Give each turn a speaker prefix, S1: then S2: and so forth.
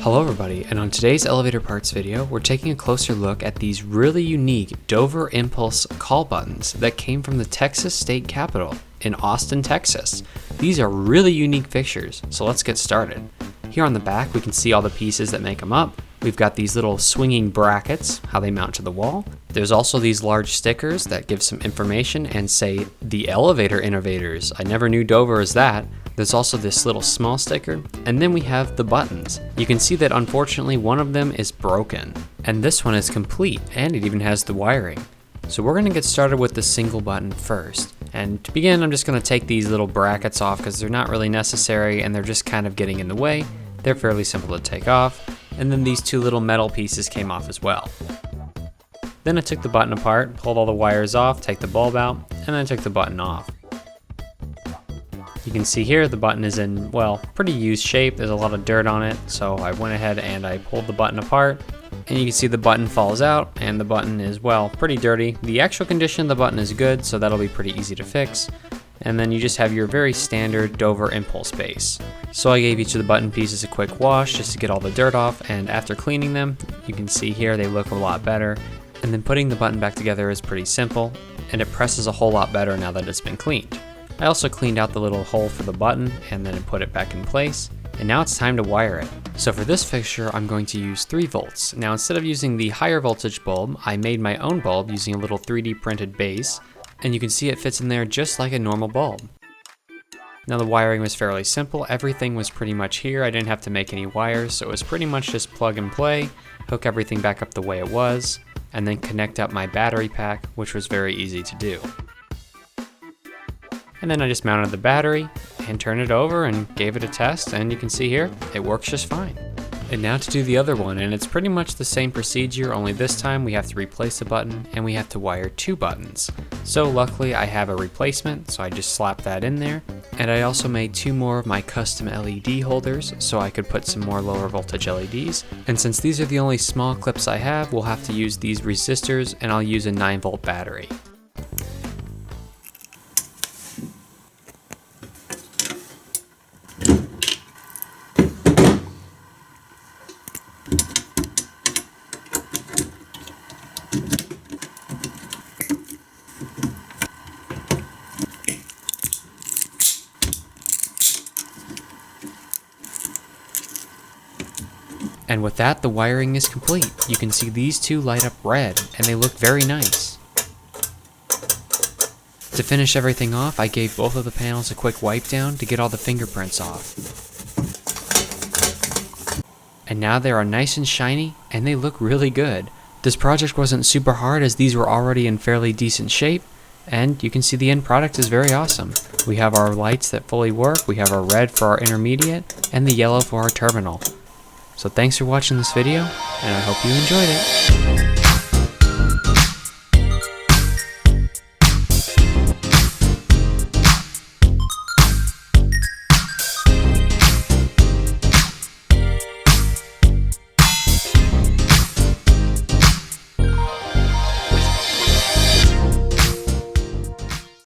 S1: Hello everybody, and on today's elevator parts video, we're taking a closer look at these really unique Dover Impulse call buttons that came from the Texas State Capitol in Austin, Texas. These are really unique fixtures, so let's get started. Here on the back, we can see all the pieces that make them up. We've got these little swinging brackets, how they mount to the wall. There's also these large stickers that give some information and say, "The Elevator Innovators." I never knew Dover as that. There's also this little small sticker, and then we have the buttons. You can see that unfortunately one of them is broken, and this one is complete, and it even has the wiring. So we're gonna get started with the single button first. And to begin, I'm just gonna take these little brackets off because they're not really necessary and they're just kind of getting in the way. They're fairly simple to take off. And then these two little metal pieces came off as well. Then I took the button apart, pulled all the wires off, take the bulb out, and then I took the button off. You can see here the button is in, well, pretty used shape. There's a lot of dirt on it, so I went ahead and I pulled the button apart, and you can see the button falls out, and the button is, well, pretty dirty. The actual condition of the button is good, so that'll be pretty easy to fix. And then you just have your very standard Dover Impulse base. So I gave each of the button pieces a quick wash just to get all the dirt off, and after cleaning them, you can see here they look a lot better. And then putting the button back together is pretty simple, and it presses a whole lot better now that it's been cleaned. I also cleaned out the little hole for the button and then put it back in place. And now it's time to wire it. So for this fixture, I'm going to use 3 volts. Now instead of using the higher voltage bulb, I made my own bulb using a little 3D printed base. And you can see it fits in there just like a normal bulb. Now the wiring was fairly simple. Everything was pretty much here. I didn't have to make any wires, so it was pretty much just plug and play, hook everything back up the way it was, and then connect up my battery pack, which was very easy to do. And then I just mounted the battery and turned it over and gave it a test, and you can see here, it works just fine. And now to do the other one, and it's pretty much the same procedure, only this time we have to replace the button and we have to wire 2 buttons. So luckily I have a replacement, so I just slapped that in there. And I also made 2 more of my custom LED holders so I could put some more lower voltage LEDs. And since these are the only small clips I have, we'll have to use these resistors, and I'll use a 9-volt battery. And with that, the wiring is complete. You can see these 2 light up red, and they look very nice. To finish everything off, I gave both of the panels a quick wipe down to get all the fingerprints off. And now they are nice and shiny, and they look really good. This project wasn't super hard as these were already in fairly decent shape, and you can see the end product is very awesome. We have our lights that fully work, we have our red for our intermediate, and the yellow for our terminal. So thanks for watching this video, and I hope you enjoyed it.